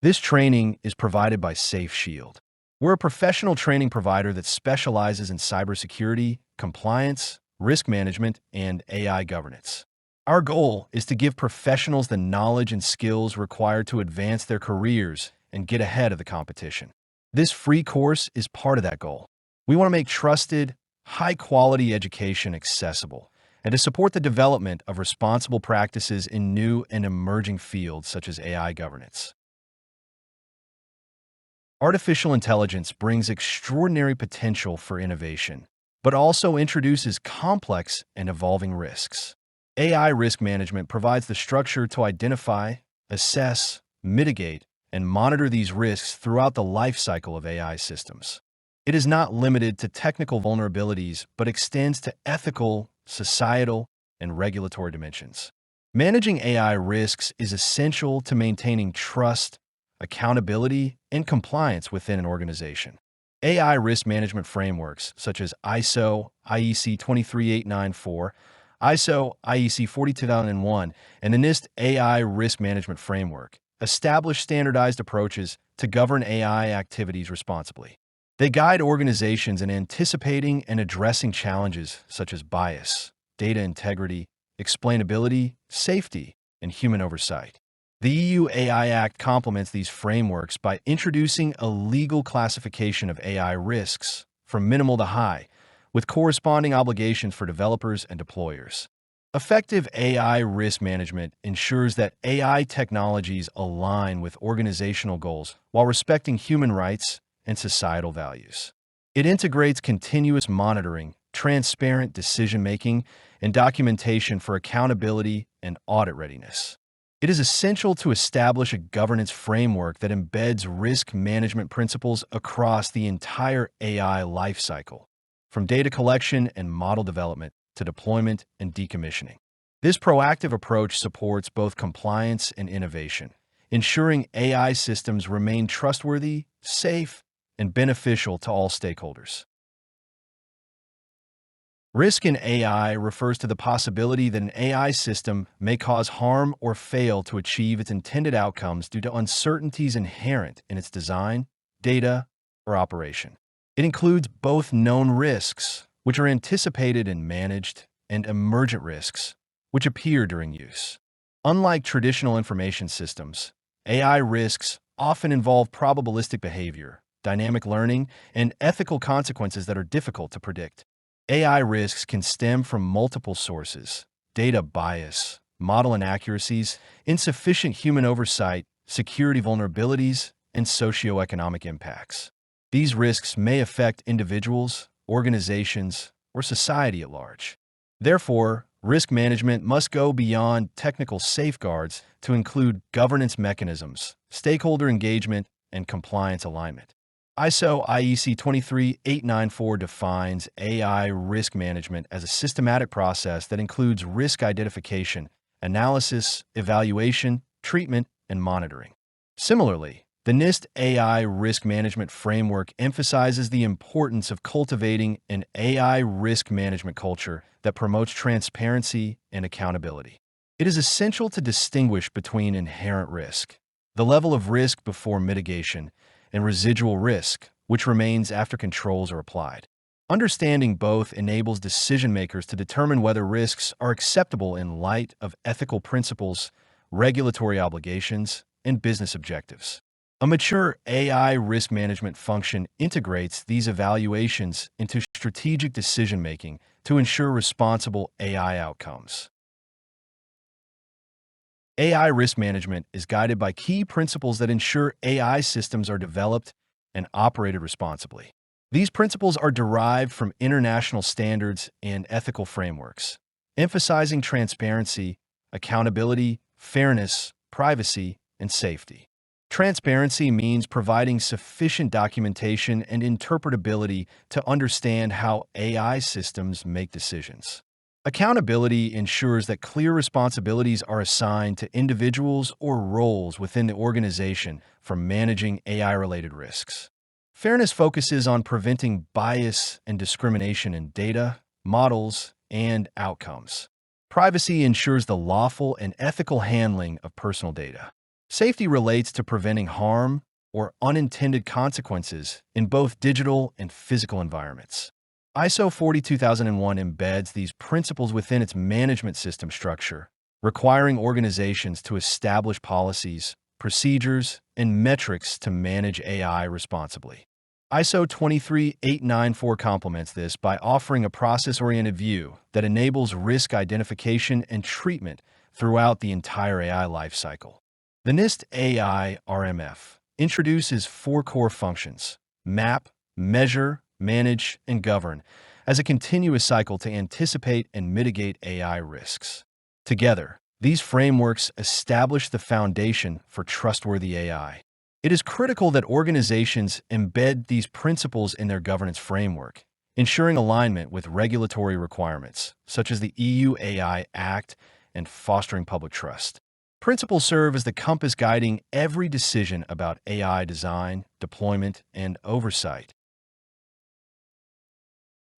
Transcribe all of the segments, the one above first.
This training is provided by SafeShield. We're a professional training provider that specializes in cybersecurity, compliance, risk management, and AI governance. Our goal is to give professionals the knowledge and skills required to advance their careers and get ahead of the competition. This free course is part of that goal. We want to make trusted, high-quality education accessible and to support the development of responsible practices in new and emerging fields such as AI governance. Artificial intelligence brings extraordinary potential for innovation, but also introduces complex and evolving risks. AI risk management provides the structure to identify, assess, mitigate, and monitor these risks throughout the lifecycle of AI systems. It is not limited to technical vulnerabilities, but extends to ethical, societal, and regulatory dimensions. Managing AI risks is essential to maintaining trust, accountability, and compliance within an organization. AI risk management frameworks such as ISO, IEC 23894, ISO, IEC 42001, and the NIST AI Risk Management Framework establish standardized approaches to govern AI activities responsibly. They guide organizations in anticipating and addressing challenges such as bias, data integrity, explainability, safety, and human oversight. The EU AI Act complements these frameworks by introducing a legal classification of AI risks from minimal to high, with corresponding obligations for developers and deployers. Effective AI risk management ensures that AI technologies align with organizational goals while respecting human rights and societal values. It integrates continuous monitoring, transparent decision-making, and documentation for accountability and audit readiness. It is essential to establish a governance framework that embeds risk management principles across the entire AI lifecycle, from data collection and model development to deployment and decommissioning. This proactive approach supports both compliance and innovation, ensuring AI systems remain trustworthy, safe, and beneficial to all stakeholders. Risk in AI refers to the possibility that an AI system may cause harm or fail to achieve its intended outcomes due to uncertainties inherent in its design, data, or operation. It includes both known risks, which are anticipated and managed, and emergent risks, which appear during use. Unlike traditional information systems, AI risks often involve probabilistic behavior, dynamic learning, and ethical consequences that are difficult to predict. AI risks can stem from multiple sources: data bias, model inaccuracies, insufficient human oversight, security vulnerabilities, and socioeconomic impacts. These risks may affect individuals, organizations, or society at large. Therefore, risk management must go beyond technical safeguards to include governance mechanisms, stakeholder engagement, and compliance alignment. ISO IEC 23894 defines AI risk management as a systematic process that includes risk identification, analysis, evaluation, treatment, and monitoring. Similarly, the NIST AI Risk Management Framework emphasizes the importance of cultivating an AI risk management culture that promotes transparency and accountability. It is essential to distinguish between inherent risk, the level of risk before mitigation, and residual risk, which remains after controls are applied. Understanding both enables decision-makers to determine whether risks are acceptable in light of ethical principles, regulatory obligations, and business objectives. A mature AI risk management function integrates these evaluations into strategic decision-making to ensure responsible AI outcomes. AI risk management is guided by key principles that ensure AI systems are developed and operated responsibly. These principles are derived from international standards and ethical frameworks, emphasizing transparency, accountability, fairness, privacy, and safety. Transparency means providing sufficient documentation and interpretability to understand how AI systems make decisions. Accountability ensures that clear responsibilities are assigned to individuals or roles within the organization for managing AI-related risks. Fairness focuses on preventing bias and discrimination in data, models, and outcomes. Privacy ensures the lawful and ethical handling of personal data. Safety relates to preventing harm or unintended consequences in both digital and physical environments. ISO 42001 embeds these principles within its management system structure, requiring organizations to establish policies, procedures, and metrics to manage AI responsibly. ISO 23894 complements this by offering a process-oriented view that enables risk identification and treatment throughout the entire AI lifecycle. The NIST AI RMF introduces four core functions: map, measure, manage, and govern, as a continuous cycle to anticipate and mitigate AI risks. Together, these frameworks establish the foundation for trustworthy AI. It is critical that organizations embed these principles in their governance framework, ensuring alignment with regulatory requirements, such as the EU AI Act, and fostering public trust. Principles serve as the compass guiding every decision about AI design, deployment, and oversight.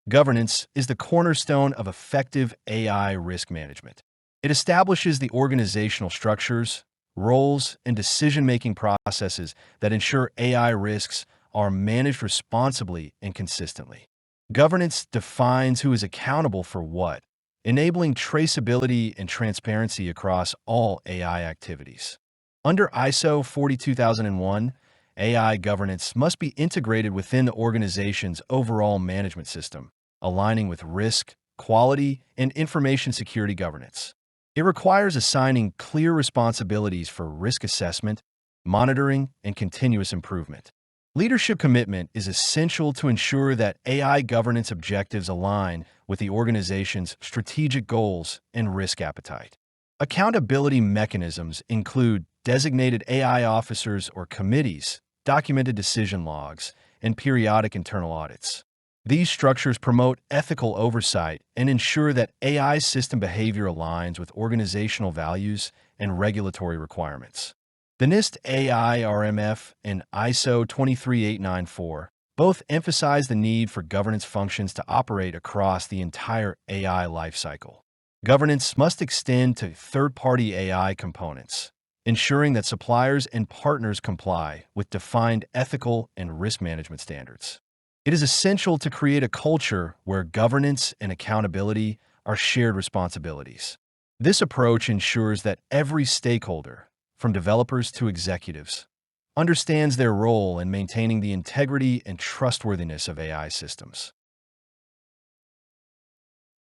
Governance is the cornerstone of effective AI risk management. It establishes the organizational structures, roles, and decision-making processes that ensure AI risks are managed responsibly and consistently. Governance defines who is accountable for what, enabling traceability and transparency across all AI activities. Under ISO 42001, AI governance must be integrated within the organization's overall management system, aligning with risk, quality, and information security governance. It requires assigning clear responsibilities for risk assessment, monitoring, and continuous improvement. Leadership commitment is essential to ensure that AI governance objectives align with the organization's strategic goals and risk appetite. Accountability mechanisms include designated AI officers or committees, documented decision logs, and periodic internal audits. These structures promote ethical oversight and ensure that AI system behavior aligns with organizational values and regulatory requirements. The NIST AI RMF and ISO 23894 both emphasize the need for governance functions to operate across the entire AI lifecycle. Governance must extend to third-party AI components, ensuring that suppliers and partners comply with defined ethical and risk management standards. It is essential to create a culture where governance and accountability are shared responsibilities. This approach ensures that every stakeholder, from developers to executives, understands their role in maintaining the integrity and trustworthiness of AI systems.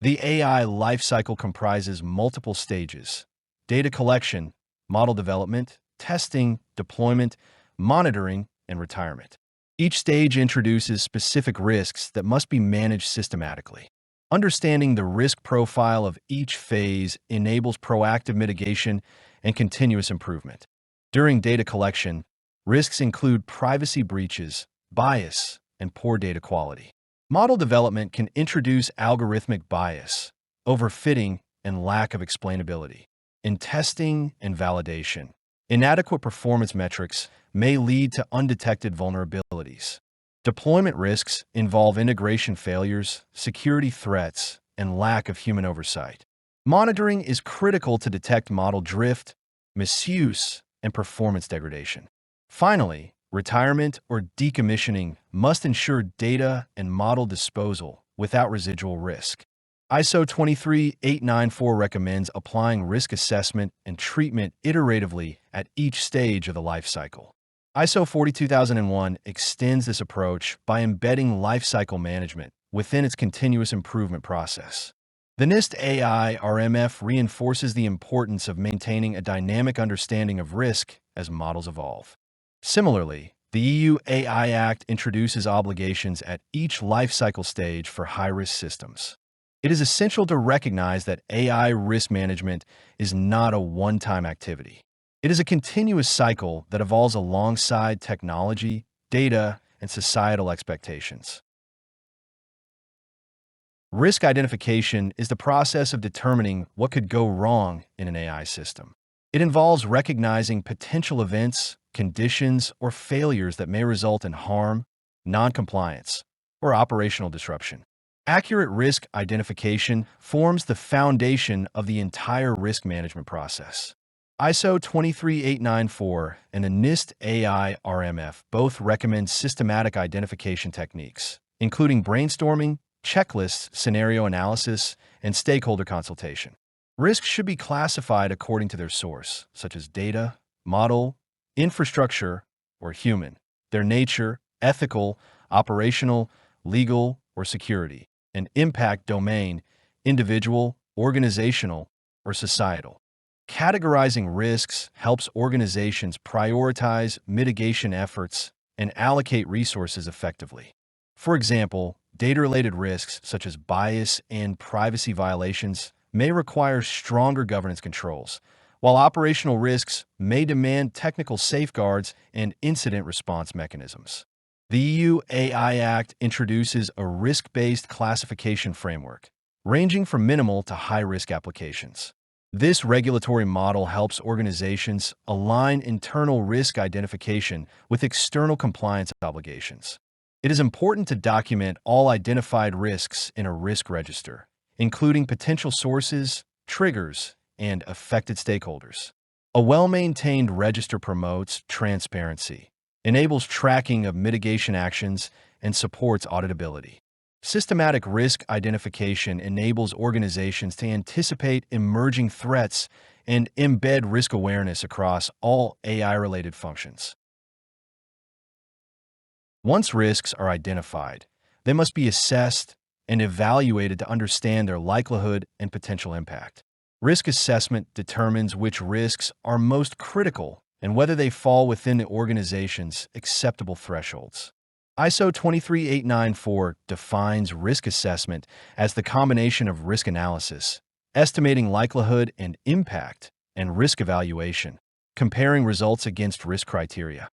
The AI lifecycle comprises multiple stages: data collection, model development, testing, deployment, monitoring, and retirement. Each stage introduces specific risks that must be managed systematically. Understanding the risk profile of each phase enables proactive mitigation and continuous improvement. During data collection, risks include privacy breaches, bias, and poor data quality. Model development can introduce algorithmic bias, overfitting, and lack of explainability. In testing and validation, inadequate performance metrics may lead to undetected vulnerabilities. Deployment risks involve integration failures, security threats, and lack of human oversight. Monitoring is critical to detect model drift, misuse, and performance degradation. Finally, retirement or decommissioning must ensure data and model disposal without residual risk. ISO 23894 recommends applying risk assessment and treatment iteratively at each stage of the lifecycle. ISO 42001 extends this approach by embedding lifecycle management within its continuous improvement process. The NIST AI RMF reinforces the importance of maintaining a dynamic understanding of risk as models evolve. Similarly, the EU AI Act introduces obligations at each lifecycle stage for high-risk systems. It is essential to recognize that AI risk management is not a one-time activity. It is a continuous cycle that evolves alongside technology, data, and societal expectations. Risk identification is the process of determining what could go wrong in an AI system. It involves recognizing potential events, conditions, or failures that may result in harm, non-compliance, or operational disruption. Accurate risk identification forms the foundation of the entire risk management process. ISO 23894 and the NIST AI RMF both recommend systematic identification techniques, including brainstorming, checklists, scenario analysis, and stakeholder consultation. Risks should be classified according to their source, such as data, model, infrastructure, or human, their nature, ethical, operational, legal, or security, and impact domain, individual, organizational, or societal. Categorizing risks helps organizations prioritize mitigation efforts and allocate resources effectively. For example, data-related risks such as bias and privacy violations may require stronger governance controls, while operational risks may demand technical safeguards and incident response mechanisms. The EU AI Act introduces a risk-based classification framework, ranging from minimal to high-risk applications. This regulatory model helps organizations align internal risk identification with external compliance obligations. It is important to document all identified risks in a risk register, including potential sources, triggers, and affected stakeholders. A well-maintained register promotes transparency, enables tracking of mitigation actions, and supports auditability. Systematic risk identification enables organizations to anticipate emerging threats and embed risk awareness across all AI-related functions. Once risks are identified, they must be assessed and evaluated to understand their likelihood and potential impact. Risk assessment determines which risks are most critical and whether they fall within the organization's acceptable thresholds. ISO 23894 defines risk assessment as the combination of risk analysis, estimating likelihood and impact, and risk evaluation, comparing results against risk criteria.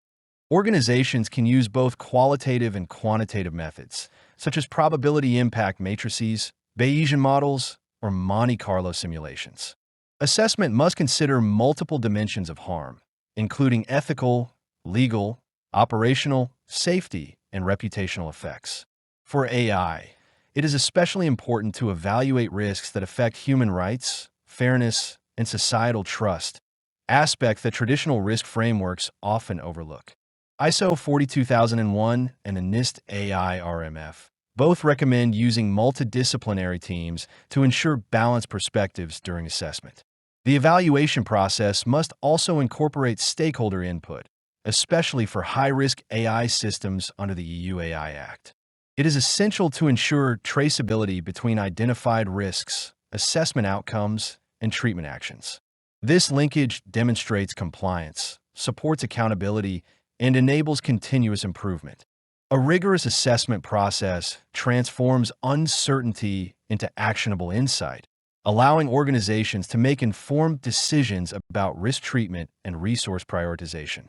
Organizations can use both qualitative and quantitative methods, such as probability impact matrices, Bayesian models, or Monte Carlo simulations. Assessment must consider multiple dimensions of harm, including ethical, legal, operational, safety, and reputational effects. For AI, it is especially important to evaluate risks that affect human rights, fairness, and societal trust, aspects that traditional risk frameworks often overlook. ISO 42001 and the NIST AI RMF both recommend using multidisciplinary teams to ensure balanced perspectives during assessment. The evaluation process must also incorporate stakeholder input, especially for high-risk AI systems under the EU AI Act. It is essential to ensure traceability between identified risks, assessment outcomes, and treatment actions. This linkage demonstrates compliance, supports accountability, and enables continuous improvement. A rigorous assessment process transforms uncertainty into actionable insight, allowing organizations to make informed decisions about risk treatment and resource prioritization.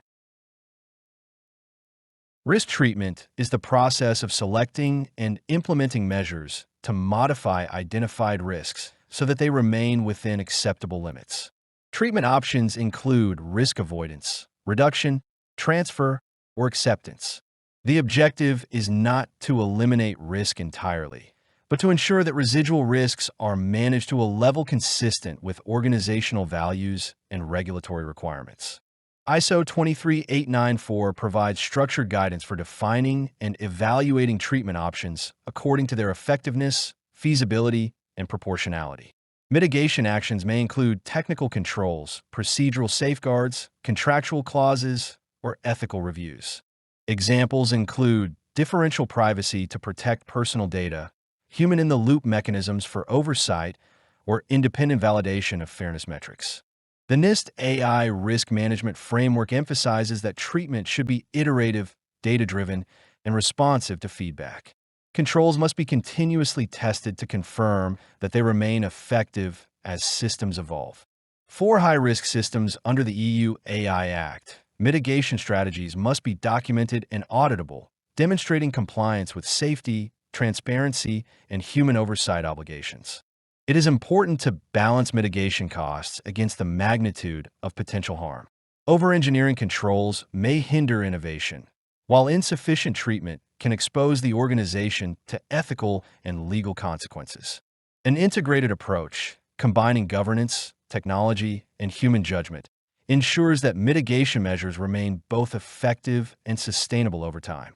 Risk treatment is the process of selecting and implementing measures to modify identified risks so that they remain within acceptable limits. Treatment options include risk avoidance, reduction, transfer, or acceptance. The objective is not to eliminate risk entirely, but to ensure that residual risks are managed to a level consistent with organizational values and regulatory requirements. ISO 23894 provides structured guidance for defining and evaluating treatment options according to their effectiveness, feasibility, and proportionality. Mitigation actions may include technical controls, procedural safeguards, contractual clauses, or ethical reviews. Examples include differential privacy to protect personal data, human-in-the-loop mechanisms for oversight, or independent validation of fairness metrics. The NIST AI risk management framework emphasizes that treatment should be iterative, data-driven, and responsive to feedback. Controls must be continuously tested to confirm that they remain effective as systems evolve. For high-risk systems under the EU AI Act, mitigation strategies must be documented and auditable, demonstrating compliance with safety, transparency, and human oversight obligations. It is important to balance mitigation costs against the magnitude of potential harm. Over-engineering controls may hinder innovation, while insufficient treatment can expose the organization to ethical and legal consequences. An integrated approach, combining governance, technology, and human judgment, ensures that mitigation measures remain both effective and sustainable over time.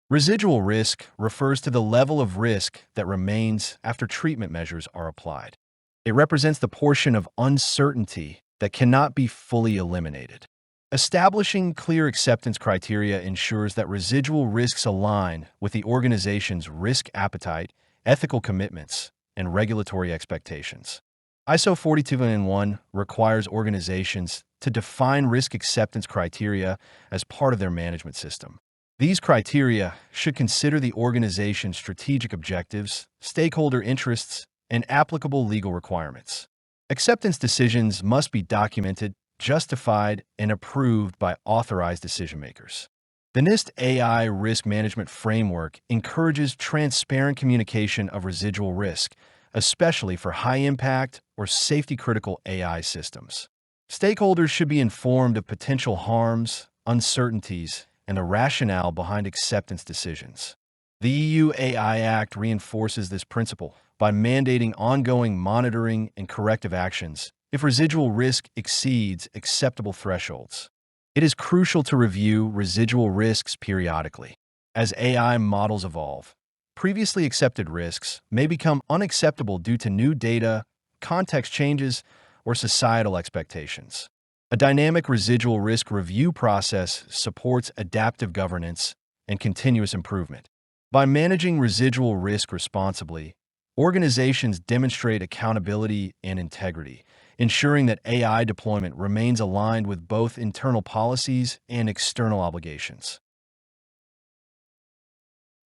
Residual risk refers to the level of risk that remains after treatment measures are applied. It represents the portion of uncertainty that cannot be fully eliminated. Establishing clear acceptance criteria ensures that residual risks align with the organization's risk appetite, ethical commitments, and regulatory expectations. ISO 42001 requires organizations to define risk acceptance criteria as part of their management system. These criteria should consider the organization's strategic objectives, stakeholder interests, and applicable legal requirements. Acceptance decisions must be documented, justified, and approved by authorized decision-makers. The NIST AI Risk Management Framework encourages transparent communication of residual risk, especially for high-impact or safety-critical AI systems. Stakeholders should be informed of potential harms, uncertainties, and the rationale behind acceptance decisions. The EU AI Act reinforces this principle by mandating ongoing monitoring and corrective actions if residual risk exceeds acceptable thresholds. It is crucial to review residual risks periodically. As AI models evolve, previously accepted risks may become unacceptable due to new data, context changes, or societal expectations. A dynamic residual risk review process supports adaptive governance and continuous improvement. By managing residual risk responsibly, organizations demonstrate accountability and integrity, ensuring that AI deployment remains aligned with both internal policies and external obligations.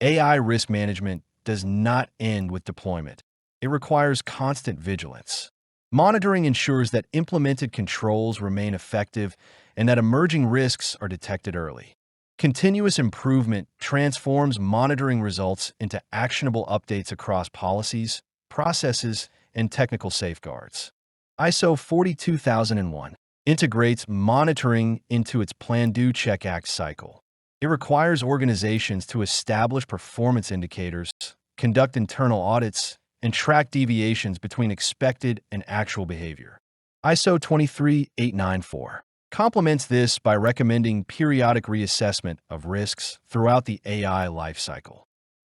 AI risk management does not end with deployment. It requires constant vigilance. Monitoring ensures that implemented controls remain effective and that emerging risks are detected early. Continuous improvement transforms monitoring results into actionable updates across policies, processes, and technical safeguards. ISO 42001 integrates monitoring into its Plan-Do Check-Act cycle. It requires organizations to establish performance indicators, conduct internal audits, and track deviations between expected and actual behavior. ISO 23894 complements this by recommending periodic reassessment of risks throughout the AI lifecycle.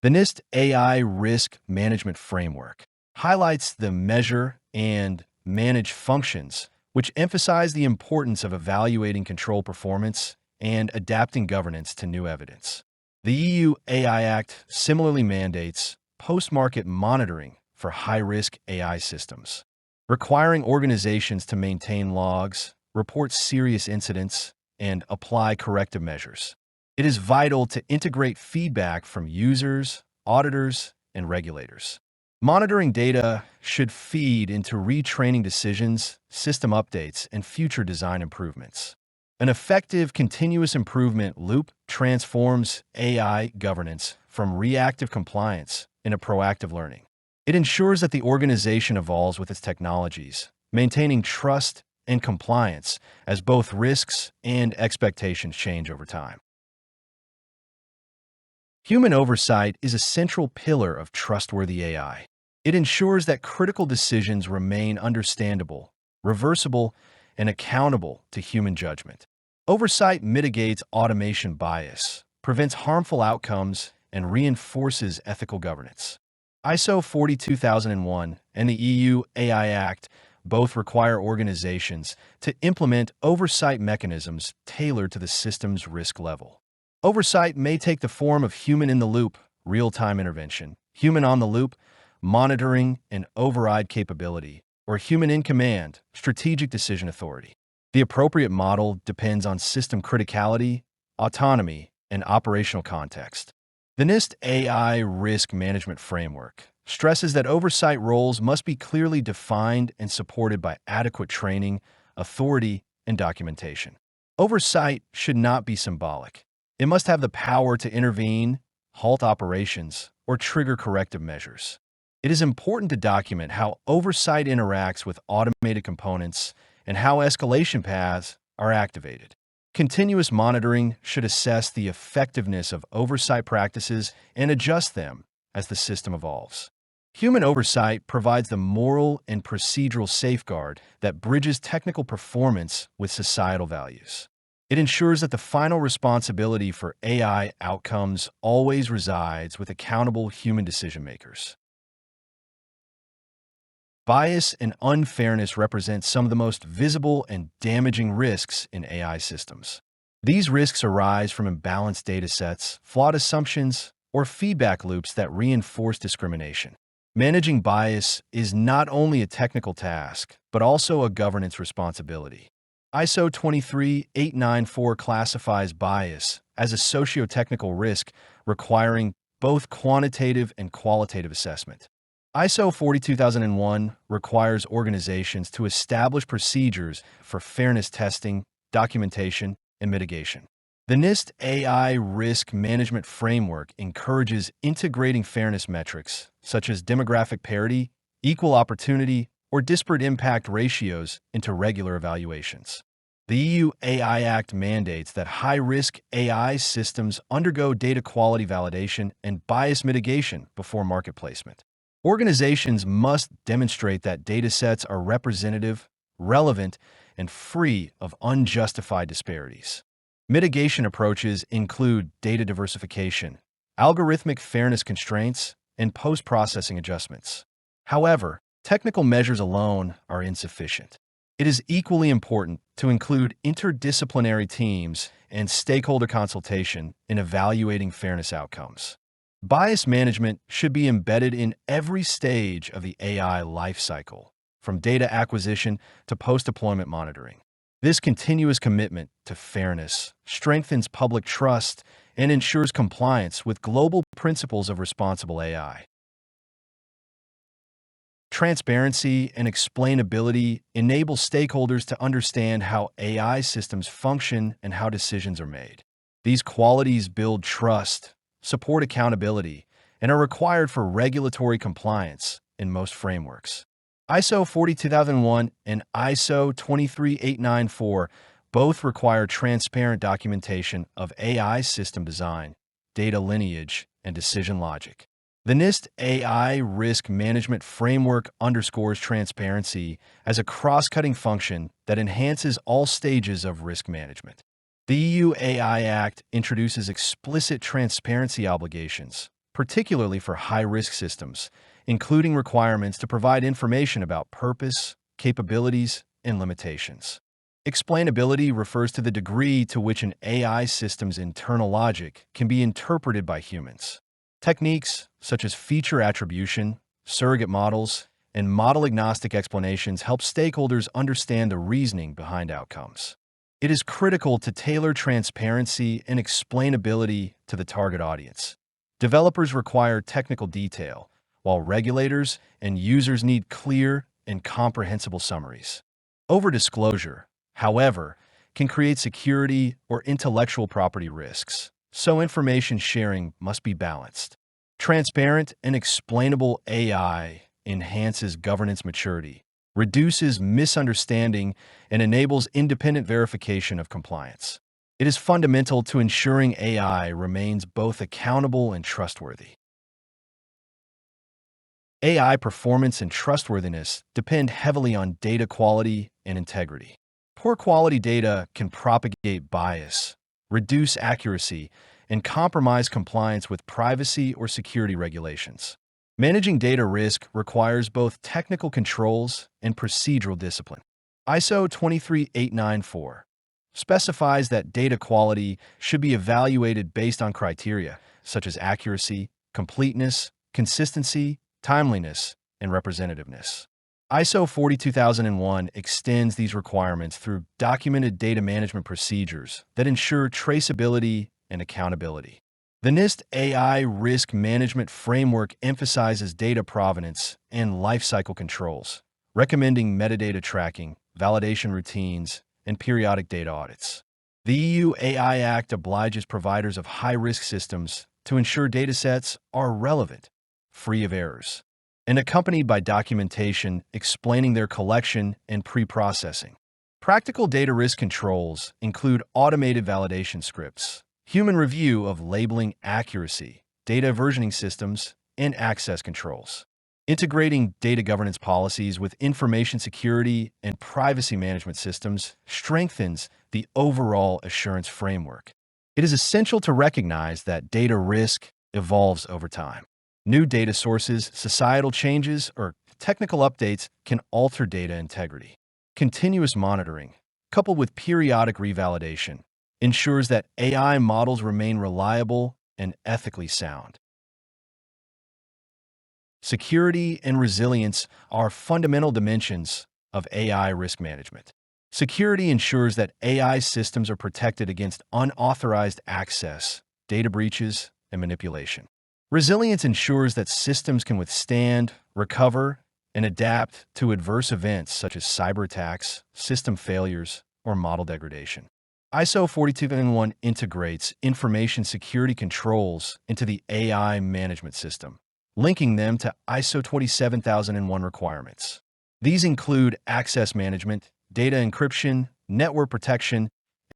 The NIST AI Risk Management Framework highlights the measure and manage functions, which emphasize the importance of evaluating control performance and adapting governance to new evidence. The EU AI Act similarly mandates post-market monitoring for high-risk AI systems, requiring organizations to maintain logs, report serious incidents, and apply corrective measures. It is vital to integrate feedback from users, auditors, and regulators. Monitoring data should feed into retraining decisions, system updates, and future design improvements. An effective continuous improvement loop transforms AI governance from reactive compliance into proactive learning. It ensures that the organization evolves with its technologies, maintaining trust and compliance as both risks and expectations change over time. Human oversight is a central pillar of trustworthy AI. It ensures that critical decisions remain understandable, reversible, and accountable to human judgment. Oversight mitigates automation bias, prevents harmful outcomes, and reinforces ethical governance. ISO 42001 and the EU AI Act both require organizations to implement oversight mechanisms tailored to the system's risk level. Oversight may take the form of human-in-the-loop, real-time intervention, human-on-the-loop, monitoring and override capability, or human-in-command, strategic decision authority. The appropriate model depends on system criticality, autonomy, and operational context. The NIST AI Risk Management Framework stresses that oversight roles must be clearly defined and supported by adequate training, authority, and documentation. Oversight should not be symbolic. It must have the power to intervene, halt operations, or trigger corrective measures. It is important to document how oversight interacts with automated components and how escalation paths are activated. Continuous monitoring should assess the effectiveness of oversight practices and adjust them as the system evolves. Human oversight provides the moral and procedural safeguard that bridges technical performance with societal values. It ensures that the final responsibility for AI outcomes always resides with accountable human decision makers. Bias and unfairness represent some of the most visible and damaging risks in AI systems. These risks arise from imbalanced data sets, flawed assumptions, or feedback loops that reinforce discrimination. Managing bias is not only a technical task, but also a governance responsibility. ISO 23894 classifies bias as a socio-technical risk requiring both quantitative and qualitative assessment. ISO 42001 requires organizations to establish procedures for fairness testing, documentation, and mitigation. The NIST AI Risk Management Framework encourages integrating fairness metrics, such as demographic parity, equal opportunity, or disparate impact ratios, into regular evaluations. The EU AI Act mandates that high-risk AI systems undergo data quality validation and bias mitigation before market placement. Organizations must demonstrate that datasets are representative, relevant, and free of unjustified disparities. Mitigation approaches include data diversification, algorithmic fairness constraints, and post-processing adjustments. However, technical measures alone are insufficient. It is equally important to include interdisciplinary teams and stakeholder consultation in evaluating fairness outcomes. Bias management should be embedded in every stage of the AI lifecycle, from data acquisition to post-deployment monitoring. This continuous commitment to fairness strengthens public trust and ensures compliance with global principles of responsible AI. Transparency and explainability enable stakeholders to understand how AI systems function and how decisions are made. These qualities build trust, support accountability, and are required for regulatory compliance in most frameworks. ISO 42001 and ISO 23894 both require transparent documentation of AI system design, data lineage, and decision logic. The NIST AI Risk Management Framework underscores transparency as a cross-cutting function that enhances all stages of risk management. The EU AI Act introduces explicit transparency obligations, particularly for high-risk systems, including requirements to provide information about purpose, capabilities, and limitations. Explainability refers to the degree to which an AI system's internal logic can be interpreted by humans. Techniques such as feature attribution, surrogate models, and model-agnostic explanations help stakeholders understand the reasoning behind outcomes. It is critical to tailor transparency and explainability to the target audience. Developers require technical detail, while regulators and users need clear and comprehensible summaries. Over-disclosure, however, can create security or intellectual property risks, so information sharing must be balanced. Transparent and explainable AI enhances governance maturity, reduces misunderstanding, and enables independent verification of compliance. It is fundamental to ensuring AI remains both accountable and trustworthy. AI performance and trustworthiness depend heavily on data quality and integrity. Poor quality data can propagate bias, reduce accuracy, and compromise compliance with privacy or security regulations. Managing data risk requires both technical controls and procedural discipline. ISO 23894 specifies that data quality should be evaluated based on criteria such as accuracy, completeness, consistency, timeliness, and representativeness. ISO 42001 extends these requirements through documented data management procedures that ensure traceability and accountability. The NIST AI Risk Management Framework emphasizes data provenance and lifecycle controls, recommending metadata tracking, validation routines, and periodic data audits. The EU AI Act obliges providers of high-risk systems to ensure datasets are relevant, free of errors, and accompanied by documentation explaining their collection and pre-processing. Practical data risk controls include automated validation scripts, human review of labeling accuracy, data versioning systems, and access controls. Integrating data governance policies with information security and privacy management systems strengthens the overall assurance framework. It is essential to recognize that data risk evolves over time. New data sources, societal changes, or technical updates can alter data integrity. Continuous monitoring, coupled with periodic revalidation, ensures that AI models remain reliable and ethically sound. Security and resilience are fundamental dimensions of AI risk management. Security ensures that AI systems are protected against unauthorized access, data breaches, and manipulation. Resilience ensures that systems can withstand, recover, and adapt to adverse events such as cyber attacks, system failures, or model degradation. ISO 42001 integrates information security controls into the AI management system, linking them to ISO 27001 requirements. These include access management, data encryption, network protection,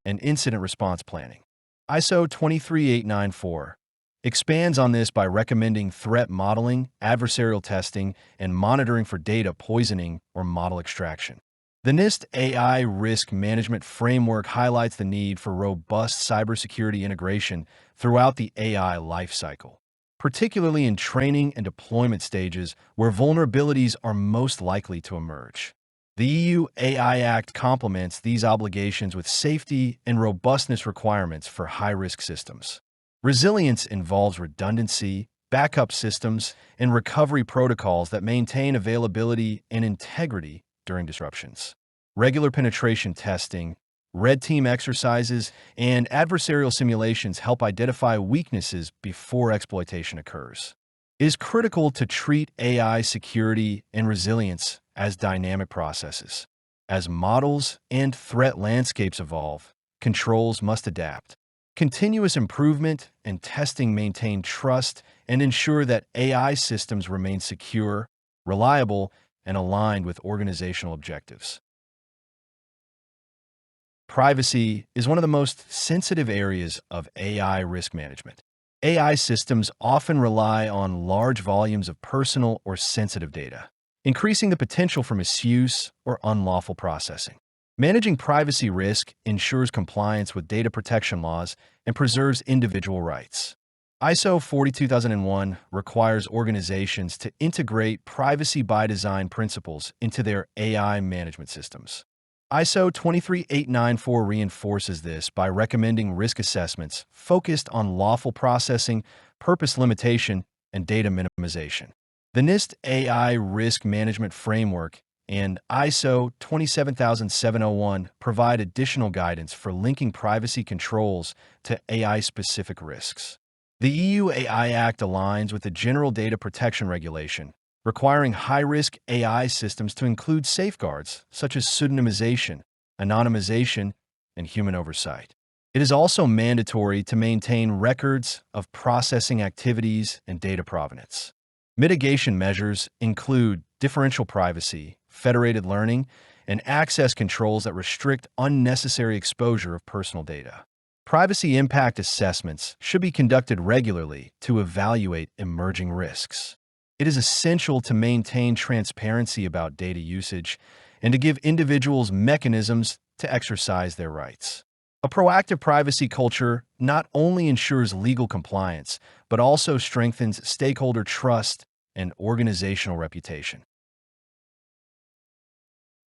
and incident response planning. ISO 23894 expands on this by recommending threat modeling, adversarial testing, and monitoring for data poisoning or model extraction. The NIST AI risk management framework highlights the need for robust cybersecurity integration throughout the AI lifecycle, particularly in training and deployment stages where vulnerabilities are most likely to emerge. The EU AI Act complements these obligations with safety and robustness requirements for high-risk systems. Resilience involves redundancy, backup systems, and recovery protocols that maintain availability and integrity during disruptions. Regular penetration testing, red team exercises, and adversarial simulations help identify weaknesses before exploitation occurs. It is critical to treat AI security and resilience as dynamic processes. As models and threat landscapes evolve, controls must adapt. Continuous improvement and testing maintain trust and ensure that AI systems remain secure, reliable, and aligned with organizational objectives. Privacy is one of the most sensitive areas of AI risk management. AI systems often rely on large volumes of personal or sensitive data, increasing the potential for misuse or unlawful processing. Managing privacy risk ensures compliance with data protection laws and preserves individual rights. ISO 42001 requires organizations to integrate privacy by design principles into their AI management systems. ISO 23894 reinforces this by recommending risk assessments focused on lawful processing, purpose limitation, and data minimization. The NIST AI Risk Management Framework and ISO 27701 provide additional guidance for linking privacy controls to AI-specific risks. The EU AI Act aligns with the General Data Protection Regulation, requiring high-risk AI systems to include safeguards such as pseudonymization, anonymization, and human oversight. It is also mandatory to maintain records of processing activities and data provenance. Mitigation measures include differential privacy, federated learning, and access controls that restrict unnecessary exposure of personal data. Privacy impact assessments should be conducted regularly to evaluate emerging risks. It is essential to maintain transparency about data usage and to give individuals mechanisms to exercise their rights. A proactive privacy culture not only ensures legal compliance, but also strengthens stakeholder trust and organizational reputation.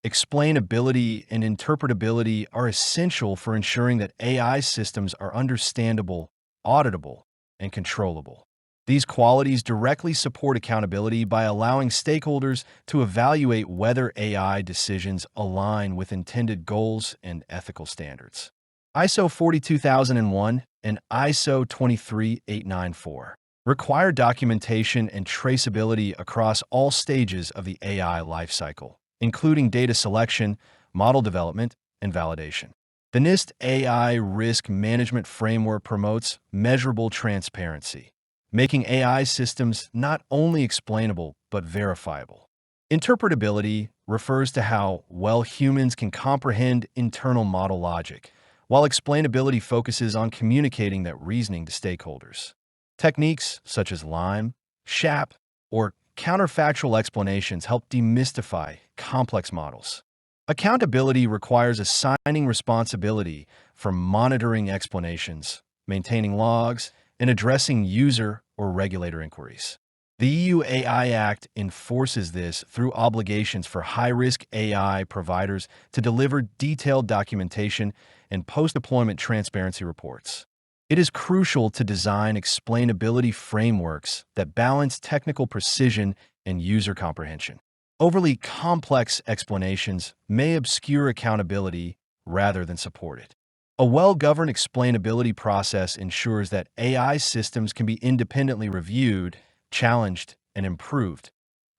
Explainability and interpretability are essential for ensuring that AI systems are understandable, auditable, and controllable. These qualities directly support accountability by allowing stakeholders to evaluate whether AI decisions align with intended goals and ethical standards. ISO 42001 and ISO 23894 require documentation and traceability across all stages of the AI lifecycle, including data selection, model development, and validation. The NIST AI Risk Management Framework promotes measurable transparency, making AI systems not only explainable but verifiable. Interpretability refers to how well humans can comprehend internal model logic, while explainability focuses on communicating that reasoning to stakeholders. Techniques such as LIME, SHAP, or counterfactual explanations help demystify complex models. Accountability requires assigning responsibility for monitoring explanations, maintaining logs, and addressing user or regulator inquiries. The EU AI Act enforces this through obligations for high-risk AI providers to deliver detailed documentation and post-deployment transparency reports. It is crucial to design explainability frameworks that balance technical precision and user comprehension. Overly complex explanations may obscure accountability rather than support it. A well-governed explainability process ensures that AI systems can be independently reviewed, challenged, and improved,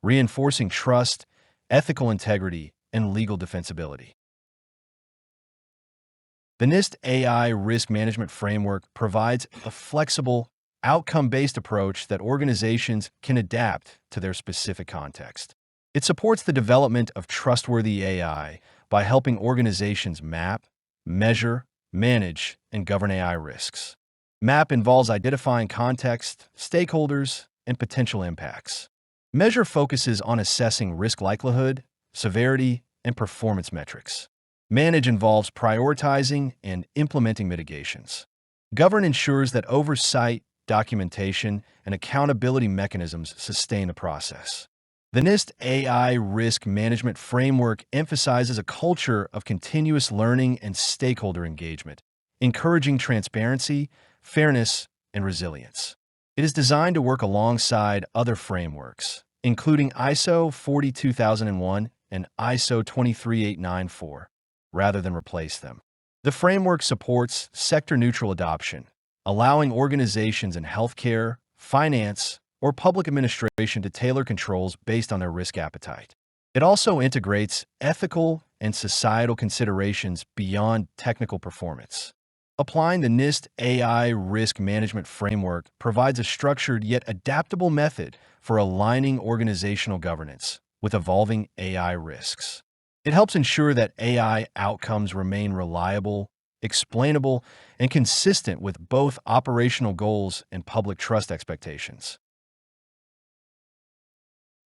reinforcing trust, ethical integrity, and legal defensibility. The NIST AI Risk Management Framework provides a flexible, outcome-based approach that organizations can adapt to their specific context. It supports the development of trustworthy AI by helping organizations map, measure, manage, and govern AI risks. MAP involves identifying context, stakeholders, and potential impacts. Measure focuses on assessing risk likelihood, severity, and performance metrics. Manage involves prioritizing and implementing mitigations. Govern ensures that oversight, documentation, and accountability mechanisms sustain the process. The NIST AI Risk Management Framework emphasizes a culture of continuous learning and stakeholder engagement, encouraging transparency, fairness, and resilience. It is designed to work alongside other frameworks, including ISO 42001 and ISO 23894, rather than replace them. The framework supports sector-neutral adoption, allowing organizations in healthcare, finance, or public administration to tailor controls based on their risk appetite. It also integrates ethical and societal considerations beyond technical performance. Applying the NIST AI Risk Management Framework provides a structured yet adaptable method for aligning organizational governance with evolving AI risks. It helps ensure that AI outcomes remain reliable, explainable, and consistent with both operational goals and public trust expectations.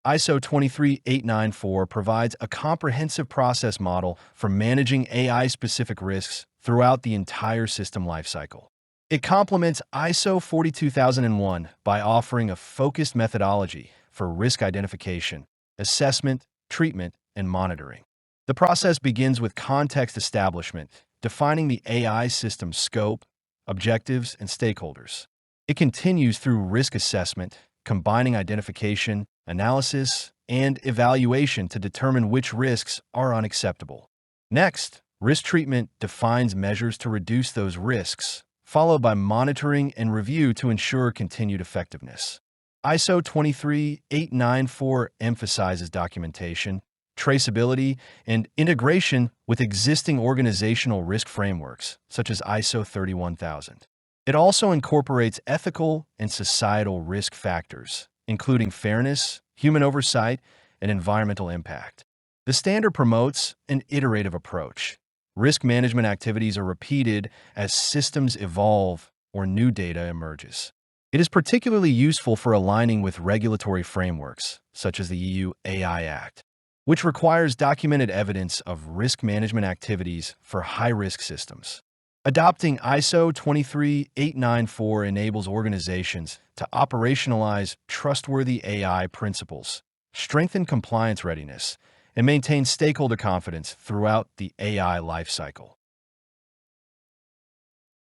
ISO 23894 provides a comprehensive process model for managing AI-specific risks throughout the entire system lifecycle. It complements ISO 42001 by offering a focused methodology for risk identification, assessment, treatment, and monitoring. The process begins with context establishment, defining the AI system's scope, objectives, and stakeholders. It continues through risk assessment, combining identification, analysis, and evaluation to determine which risks are unacceptable. Next, risk treatment defines measures to reduce those risks, followed by monitoring and review to ensure continued effectiveness. ISO 23894 emphasizes documentation, traceability, and integration with existing organizational risk frameworks, such as ISO 31000. It also incorporates ethical and societal risk factors, including fairness, human oversight, and environmental impact. The standard promotes an iterative approach. Risk management activities are repeated as systems evolve or new data emerges. It is particularly useful for aligning with regulatory frameworks, such as the EU AI Act, which requires documented evidence of risk management activities for high-risk systems. Adopting ISO 23894 enables organizations to operationalize trustworthy AI principles, strengthen compliance readiness, and maintain stakeholder confidence throughout the AI lifecycle.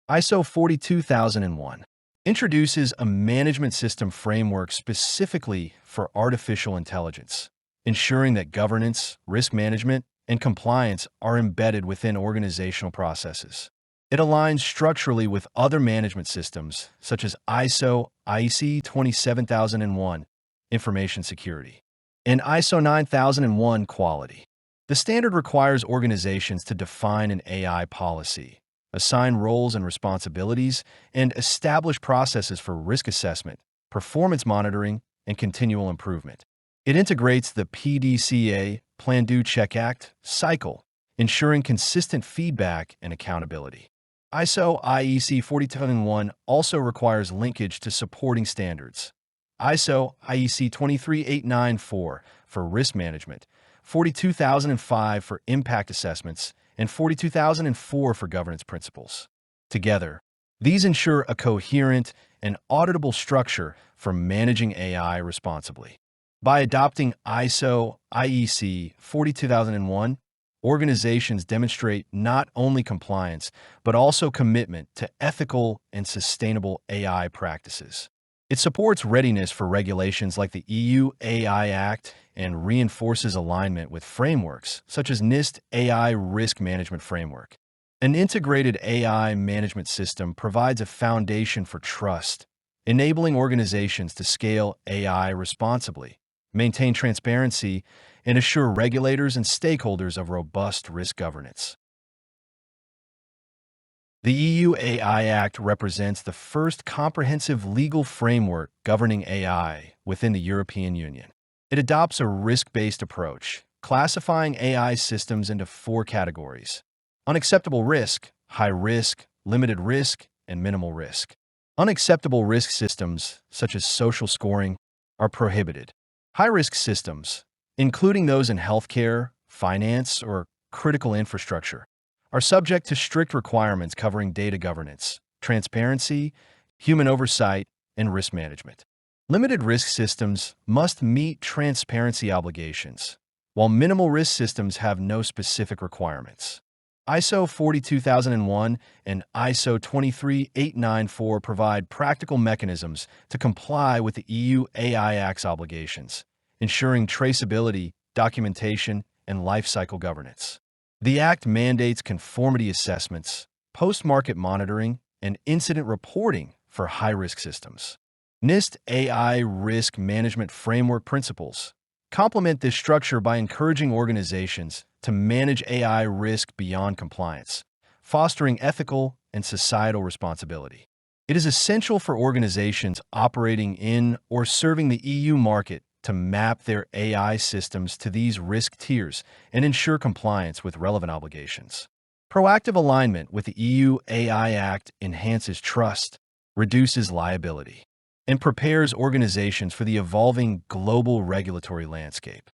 ISO 42001 introduces a management system framework specifically for artificial intelligence, ensuring that governance, risk management, and compliance are embedded within organizational processes. It aligns structurally with other management systems, such as IEC 27001, Information Security, and ISO 9001, Quality. The standard requires organizations to define an AI policy, assign roles and responsibilities, and establish processes for risk assessment, performance monitoring, and continual improvement. It integrates the PDCA, Plan, Do, Check, Act cycle, ensuring consistent feedback and accountability. ISO IEC 42001 also requires linkage to supporting standards, ISO IEC 23894 for risk management, 42005 for impact assessments, and 42004 for governance principles. Together, these ensure a coherent and auditable structure for managing AI responsibly. By adopting ISO IEC 42001, organizations demonstrate not only compliance, but also commitment to ethical and sustainable AI practices. It supports readiness for regulations like the EU AI Act and reinforces alignment with frameworks such as NIST AI Risk Management Framework. An integrated AI management system provides a foundation for trust, enabling organizations to scale AI responsibly, maintain transparency, and assure regulators and stakeholders of robust risk governance. The EU AI Act represents the first comprehensive legal framework governing AI within the European Union. It adopts a risk-based approach, classifying AI systems into four categories: unacceptable risk, high risk, limited risk, and minimal risk. Unacceptable risk systems, such as social scoring, are prohibited. High-risk systems, including those in healthcare, finance, or critical infrastructure, are subject to strict requirements covering data governance, transparency, human oversight, and risk management. Limited risk systems must meet transparency obligations, while minimal risk systems have no specific requirements. ISO 42001 and ISO 23894 provide practical mechanisms to comply with the EU AI Act's obligations, ensuring traceability, documentation, and lifecycle governance. The Act mandates conformity assessments, post-market monitoring, and incident reporting for high-risk systems. NIST AI Risk Management Framework principles complement this structure by encouraging organizations to manage AI risk beyond compliance, fostering ethical and societal responsibility. It is essential for organizations operating in or serving the EU market to map their AI systems to these risk tiers and ensure compliance with relevant obligations. Proactive alignment with the EU AI Act enhances trust, reduces liability, and prepares organizations for the evolving global regulatory landscape.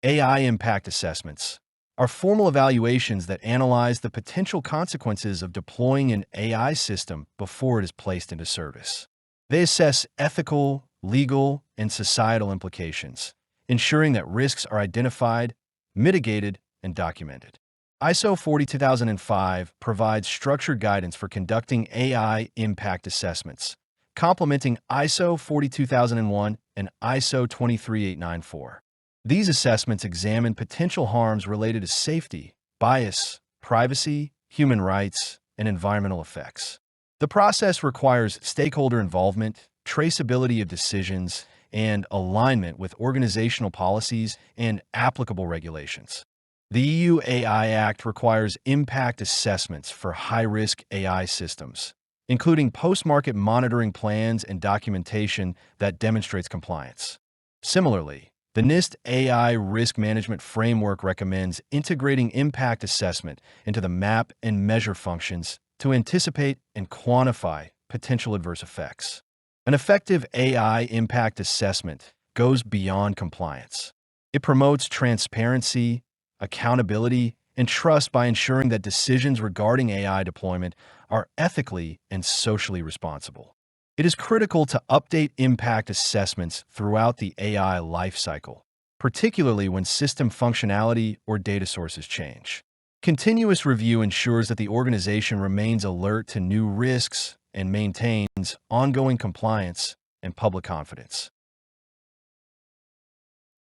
AI impact assessments are formal evaluations that analyze the potential consequences of deploying an AI system before it is placed into service. They assess ethical, legal, and societal implications, ensuring that risks are identified, mitigated, and documented. ISO 42005 provides structured guidance for conducting AI impact assessments, complementing ISO 42001 and ISO 23894. These assessments examine potential harms related to safety, bias, privacy, human rights, and environmental effects. The process requires stakeholder involvement, traceability of decisions, and alignment with organizational policies and applicable regulations. The EU AI Act requires impact assessments for high-risk AI systems, including post-market monitoring plans and documentation that demonstrates compliance. Similarly, the NIST AI Risk Management Framework recommends integrating impact assessment into the map and measure functions to anticipate and quantify potential adverse effects. An effective AI impact assessment goes beyond compliance. It promotes transparency, accountability, and trust by ensuring that decisions regarding AI deployment are ethically and socially responsible. It is critical to update impact assessments throughout the AI lifecycle, particularly when system functionality or data sources change. Continuous review ensures that the organization remains alert to new risks and maintains ongoing compliance and public confidence.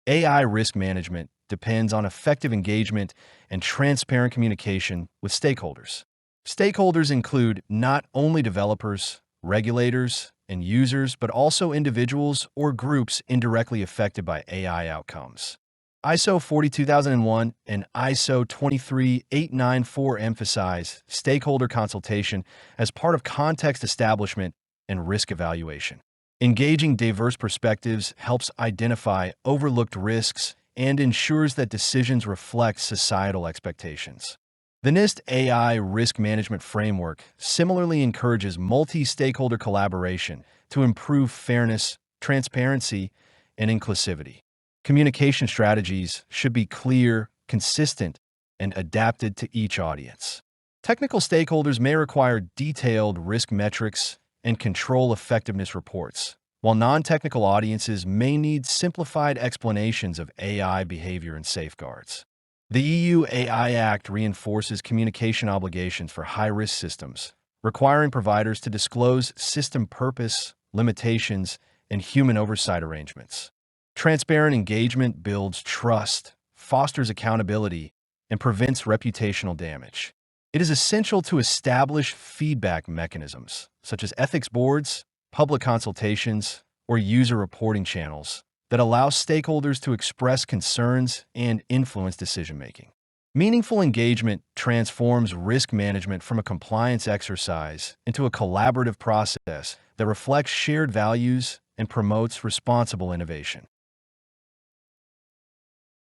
AI risk management depends on effective engagement and transparent communication with stakeholders. Stakeholders include not only developers, regulators, and users, but also individuals or groups indirectly affected by AI outcomes. ISO 42001 and ISO 23894 emphasize stakeholder consultation as part of context establishment and risk evaluation. Engaging diverse perspectives helps identify overlooked risks and ensures that decisions reflect societal expectations. The NIST AI Risk Management Framework similarly encourages multi-stakeholder collaboration to improve fairness, transparency, and inclusivity. Communication strategies should be clear, consistent, and adapted to each audience. Technical stakeholders may require detailed risk metrics and control effectiveness reports, while non-technical audiences may need simplified explanations of AI behavior and safeguards. The EU AI Act reinforces communication obligations for high-risk systems, requiring providers to disclose system purpose, limitations, and human oversight arrangements. Transparent engagement builds trust, fosters accountability, and prevents reputational damage. It is essential to establish feedback mechanisms, such as ethics boards, public consultations, or user reporting channels, that allow stakeholders to express concerns and influence decision-making. Meaningful engagement transforms risk management from a compliance exercise into a collaborative process that reflects shared values and promotes responsible innovation.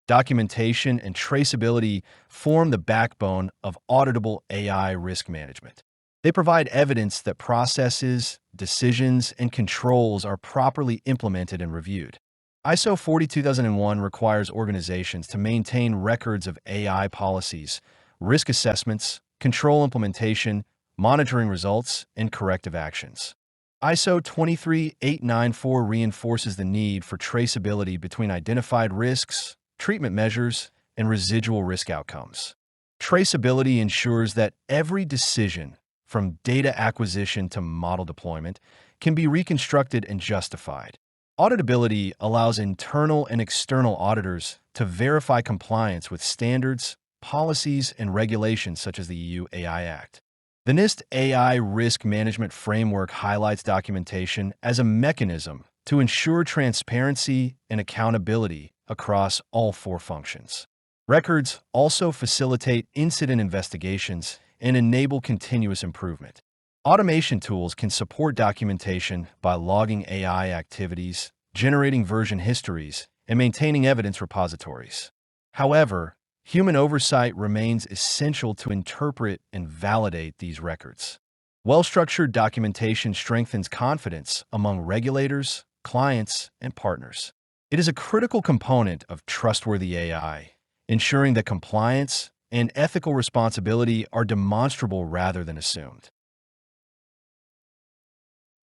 Documentation and traceability form the backbone of auditable AI risk management. They provide evidence that processes, decisions, and controls are properly implemented and reviewed. ISO 42001 requires organizations to maintain records of AI policies, risk assessments, control implementation, monitoring results, and corrective actions. ISO 23894 reinforces the need for traceability between identified risks, treatment measures, and residual risk outcomes. Traceability ensures that every decision, from data acquisition to model deployment, can be reconstructed and justified. Auditability allows internal and external auditors to verify compliance with standards, policies, and regulations such as the EU AI Act. The NIST AI Risk Management Framework highlights documentation as a mechanism to ensure transparency and accountability across all four functions. Records also facilitate incident investigations and enable continuous improvement. Automation tools can support documentation by logging AI activities, generating version histories, and maintaining evidence repositories. However, human oversight remains essential to interpret and validate these records. Well-structured documentation strengthens confidence among regulators, clients, and partners. It is a critical component of trustworthy AI, ensuring that compliance and ethical responsibility are demonstrable rather than assumed.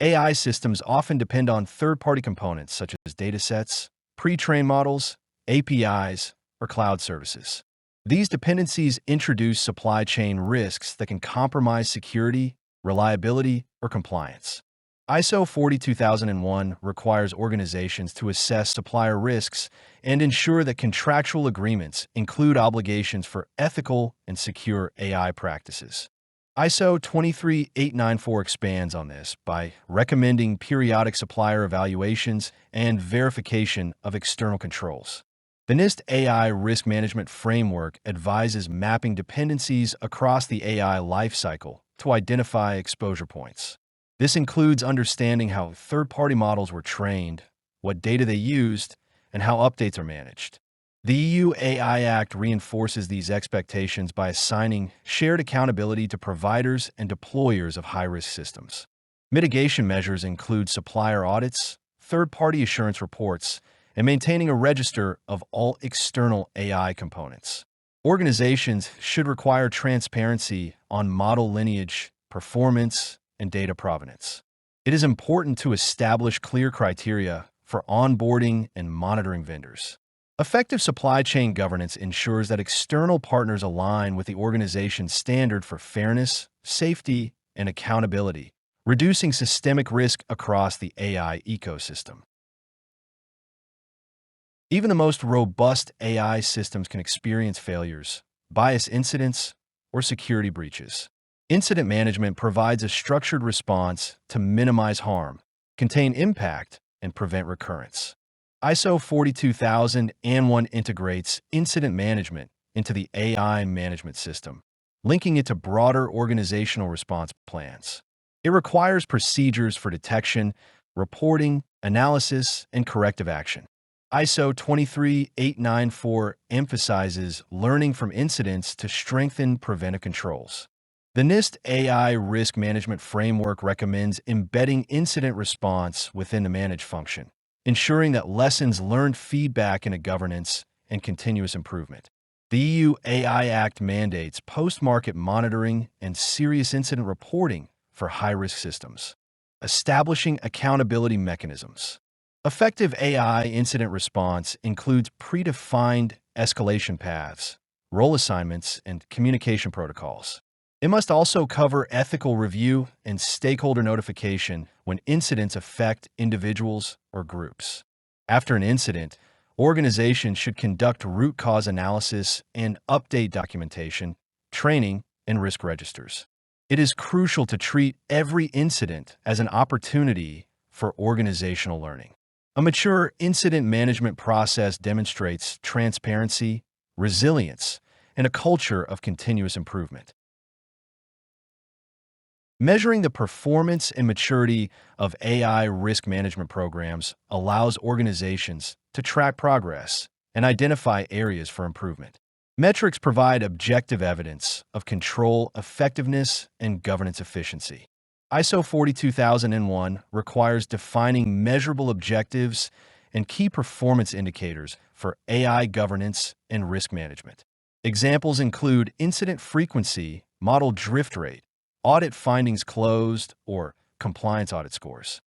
AI systems often depend on third-party components such as datasets, pre-trained models, APIs, or cloud services. These dependencies introduce supply chain risks that can compromise security, reliability, or compliance. ISO 42001 requires organizations to assess supplier risks and ensure that contractual agreements include obligations for ethical and secure AI practices. ISO 23894 expands on this by recommending periodic supplier evaluations and verification of external controls. The NIST AI Risk Management Framework advises mapping dependencies across the AI lifecycle to identify exposure points. This includes understanding how third-party models were trained, what data they used, and how updates are managed. The EU AI Act reinforces these expectations by assigning shared accountability to providers and deployers of high-risk systems. Mitigation measures include supplier audits, third-party assurance reports, and maintaining a register of all external AI components. Organizations should require transparency on model lineage, performance, and data provenance. It is important to establish clear criteria for onboarding and monitoring vendors. Effective supply chain governance ensures that external partners align with the organization's standard for fairness, safety, and accountability, reducing systemic risk across the AI ecosystem. Even the most robust AI systems can experience failures, bias incidents, or security breaches. Incident management provides a structured response to minimize harm, contain impact, and prevent recurrence. ISO 42001 integrates incident management into the AI management system, linking it to broader organizational response plans. It requires procedures for detection, reporting, analysis, and corrective action. ISO 23894 emphasizes learning from incidents to strengthen preventive controls. The NIST AI risk management framework recommends embedding incident response within the manage function, ensuring that lessons learned feedback into governance and continuous improvement. The EU AI Act mandates post-market monitoring and serious incident reporting for high-risk systems, establishing accountability mechanisms. Effective AI incident response includes predefined escalation paths, role assignments, and communication protocols. It must also cover ethical review and stakeholder notification when incidents affect individuals or groups. After an incident, organizations should conduct root cause analysis and update documentation, training, and risk registers. It is crucial to treat every incident as an opportunity for organizational learning. A mature incident management process demonstrates transparency, resilience, and a culture of continuous improvement. Measuring the performance and maturity of AI risk management programs allows organizations to track progress and identify areas for improvement. Metrics provide objective evidence of control effectiveness and governance efficiency. ISO 42001 requires defining measurable objectives and key performance indicators for AI governance and risk management. Examples include incident frequency, model drift rate, audit findings closed, or compliance audit scores.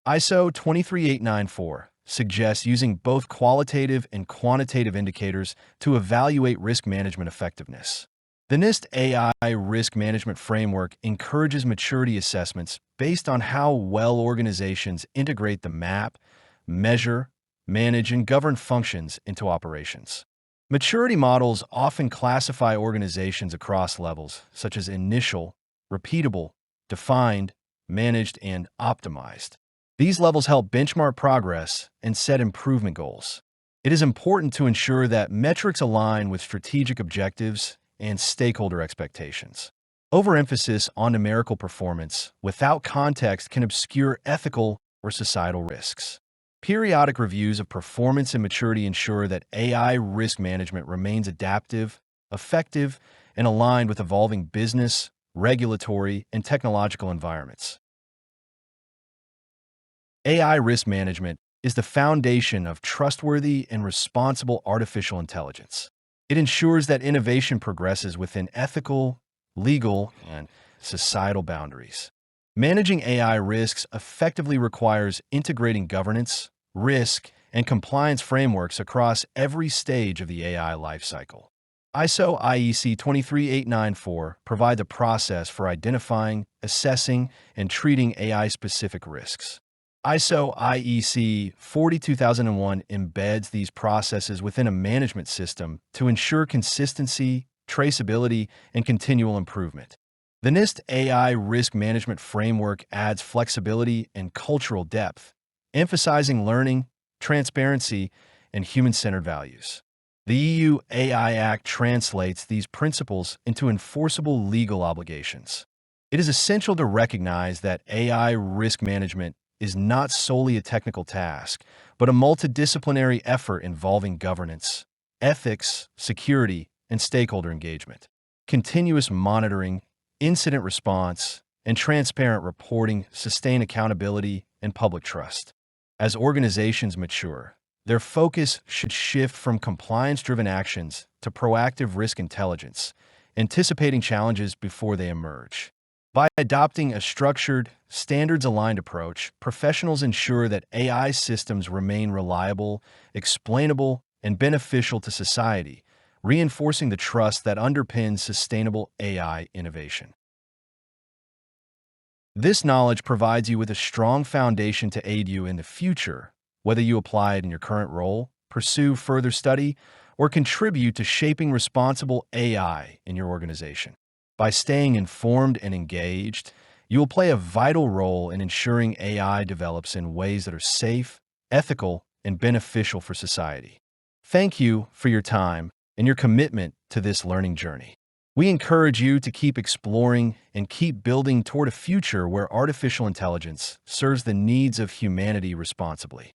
ISO 23894 suggests using both qualitative and quantitative indicators to evaluate risk management effectiveness. The NIST AI risk management framework encourages maturity assessments based on how well organizations integrate the map, measure, manage, and govern functions into operations. Maturity models often classify organizations across levels, such as initial, repeatable, defined, managed, and optimized. These levels help benchmark progress and set improvement goals. It is important to ensure that metrics align with strategic objectives and stakeholder expectations. Overemphasis on numerical performance without context can obscure ethical or societal risks. Periodic reviews of performance and maturity ensure that AI risk management remains adaptive, effective, and aligned with evolving business, regulatory, and technological environments. AI risk management is the foundation of trustworthy and responsible artificial intelligence. It ensures that innovation progresses within ethical, legal, and societal boundaries. Managing AI risks effectively requires integrating governance, risk, and compliance frameworks across every stage of the AI lifecycle. ISO IEC 23894 provides a process for identifying, assessing, and treating AI-specific risks. ISO IEC 42001 embeds these processes within a management system to ensure consistency, traceability, and continual improvement. The NIST AI risk management framework adds flexibility and cultural depth, emphasizing learning, transparency, and human-centered values. The EU AI Act translates these principles into enforceable legal obligations. It is essential to recognize that AI risk management is not solely a technical task, but a multidisciplinary effort involving governance, ethics, security, and stakeholder engagement. Continuous monitoring, incident response, and transparent reporting sustain accountability and public trust. As organizations mature, their focus should shift from compliance-driven actions to proactive risk intelligence, anticipating challenges before they emerge. By adopting a structured, standards-aligned approach, professionals ensure that AI systems remain reliable, explainable, and beneficial to society, reinforcing the trust that underpins sustainable AI innovation. This knowledge provides you with a strong foundation to aid you in the future, whether you apply it in your current role, pursue further study, or contribute to shaping responsible AI in your organization. By staying informed and engaged, you will play a vital role in ensuring AI develops in ways that are safe, ethical, and beneficial for society. Thank you for your time and your commitment to this learning journey. We encourage you to keep exploring and keep building toward a future where artificial intelligence serves the needs of humanity responsibly.